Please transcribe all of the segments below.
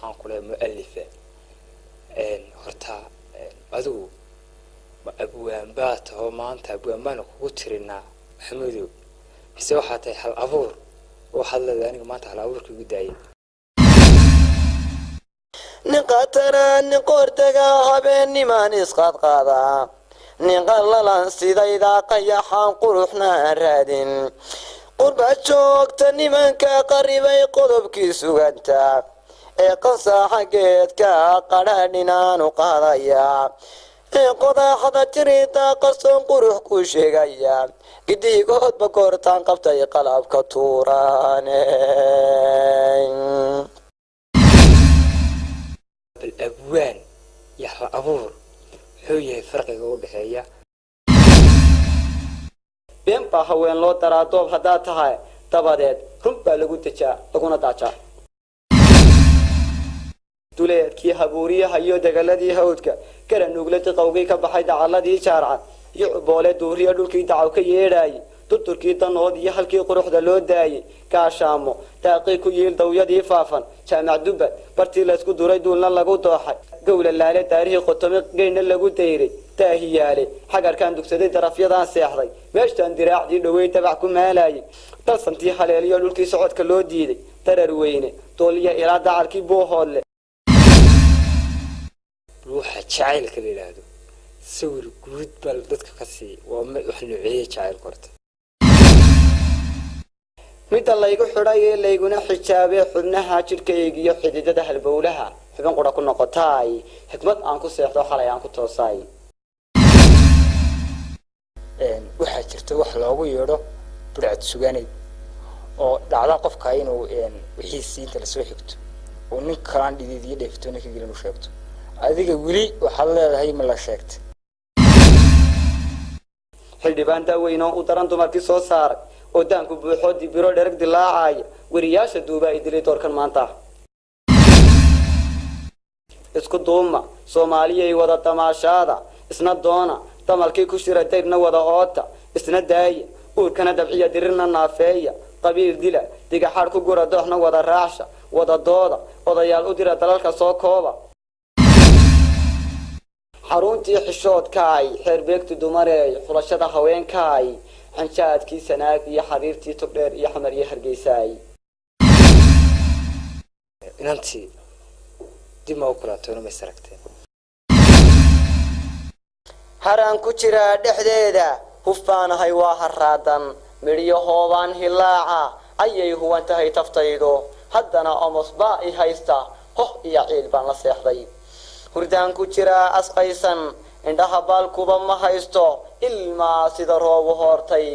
maxaan ku leeyahay mu'allifa horta adigu abwaan baad oo maanta abwaan baan kugu tirinaa maxamedow mise waxaa tahay hal abuur oo hadlada aniga maanta hal abuurka igu daayay niqatana niqortaga habeennimaan isqaad qaadaa niqallalan sidayda qayaxaan quruxna raadin qurba joogta nimanka qaribay qodobkii suganta ee qansaxa geedka qadhaadhinaanu qaadayaa ee qodaxda tirida qarsoon qurux ku sheegaya gidigoodba koortaan qabtay qalabka tuuraane الأبوان يحرى أبور حويه فرق يقول بحية بينبا هوين لو ترى طوب هداتها تبادت رمبا لقود تجا لقونا تاجا دوليت كي هبورية هيو دقالدي هودك كرا نوغلت قوغي كبحيد على دي شارعة يعبولي دوريا دولكي دعوكي يراي تطركي تنود يحلكي قروح دلو داي كاشامو تاقيكو ييل دويدي فافن جامع دوبا برتي لاسكو دوري دولنا لغو دوحي قول اللالي تاريخ قطمي قينا لغو تيري تاهيالي حقر كان دوكسدي درافيضان سيحري ماشتان دراع دي دوي تبعكم مالاي تلسنتي حلالي يولكي سعود كلو ديدي ترارويني طوليا إرادة عالكي بوهول روحة جعيل كليلادو سور قود بلدتك قسي وحنو عيه جعيل قرط ميت الله يقول حراي اللي يقولنا حجابه حبناها شركة يجي حديدة هالبولها حبنا قرا كنا قطاي حكمة أنكو سيحتو حلا أنكو توصاي waxaa jirta wax loogu yeedho burcad suganeed oo dhacda qofka inuu wixii siinta la soo xigto oo nin kalaan dhidiidiyo dheefto ninka gelin u sheegto adiga wili waxaad leedahay ma la sheegtay xildhibaan daaweyno u daran dumarkii soo saaray oo daanku buuxo dibiro dhereg dilaacaya wariyaasha duuba ay dilay doorkan maanta isku duuma Soomaaliya wada tamaashada isna doona tamalkii ku shira dayrna wada oota isna daaya uurkana dabciya dirirna naafeeya qabiil dila diga xaar ku gura dooxna wada raacsha wada dooda odayaal u dira dalalka soo kooba xaruntii xishoodkaay xeerbeegtu dumareey xulashada haweenkaay xanjaadkii sanaag iyo xariirtii togdheer iyo xamar iyo hargeysaay inantii dib ma u kulaatoona ma saragteen haraan ku jira dhexdeeda huffaanahay waa haraadan midhiyo hoobaan hilaaca ayay huwan tahay taftaydo haddana omosbaa i haysta hoh iyo ciil baan la seexday hurdaan ku jira asqaysan indhaha baalkuba ma haysto ilmaa sida roobu hoortay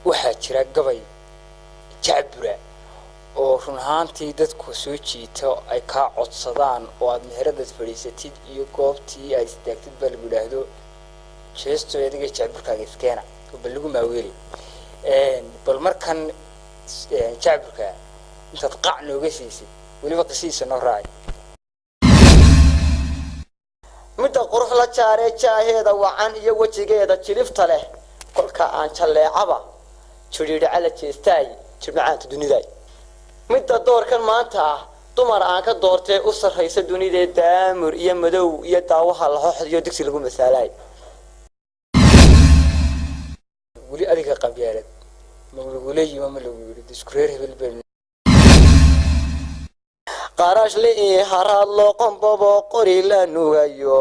waxaa jira gabay jacbura oo run ahaantii dadku soo jiito ay ka codsadaan oo aad meheradaad fadhiisatid iyo goobtii ay istaagtid baa lagu yidhaahdo jeesto adiga jacburkaaga iskeena oo bal lagu maaweeli bal markan jacburka intaad qac nooga siisid weliba qisiisa noo raacay midda qurux la jaaree jaaheeda wacan iyo wejigeeda jilifta leh kolka aan jalleecaba jidhiidhaca la jeestaay jibnacaanta dunidaay midda doorkan maanta ah dumar aan ka doortee u sarraysa dunidee daamur iyo madow iyo daawaha la hoxd iyo digsi lagu masaalaay weli adiga qabyaalad ma lagu leeyima ma lagu yidhi isku reer hebel bel qarash lii haraad loo qombobo qori la nugayo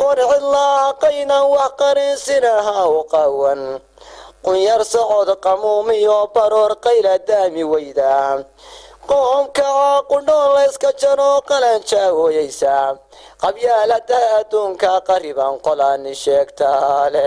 qorxid laaqaynan wax qarinsinaha u qawan qunyar socod qamuumiyo baroor qayla daami weyda qoomka qudhoon la iska jaro qalanja hooyaysa qabyaalada adduunka qariban qolaan sheegtaale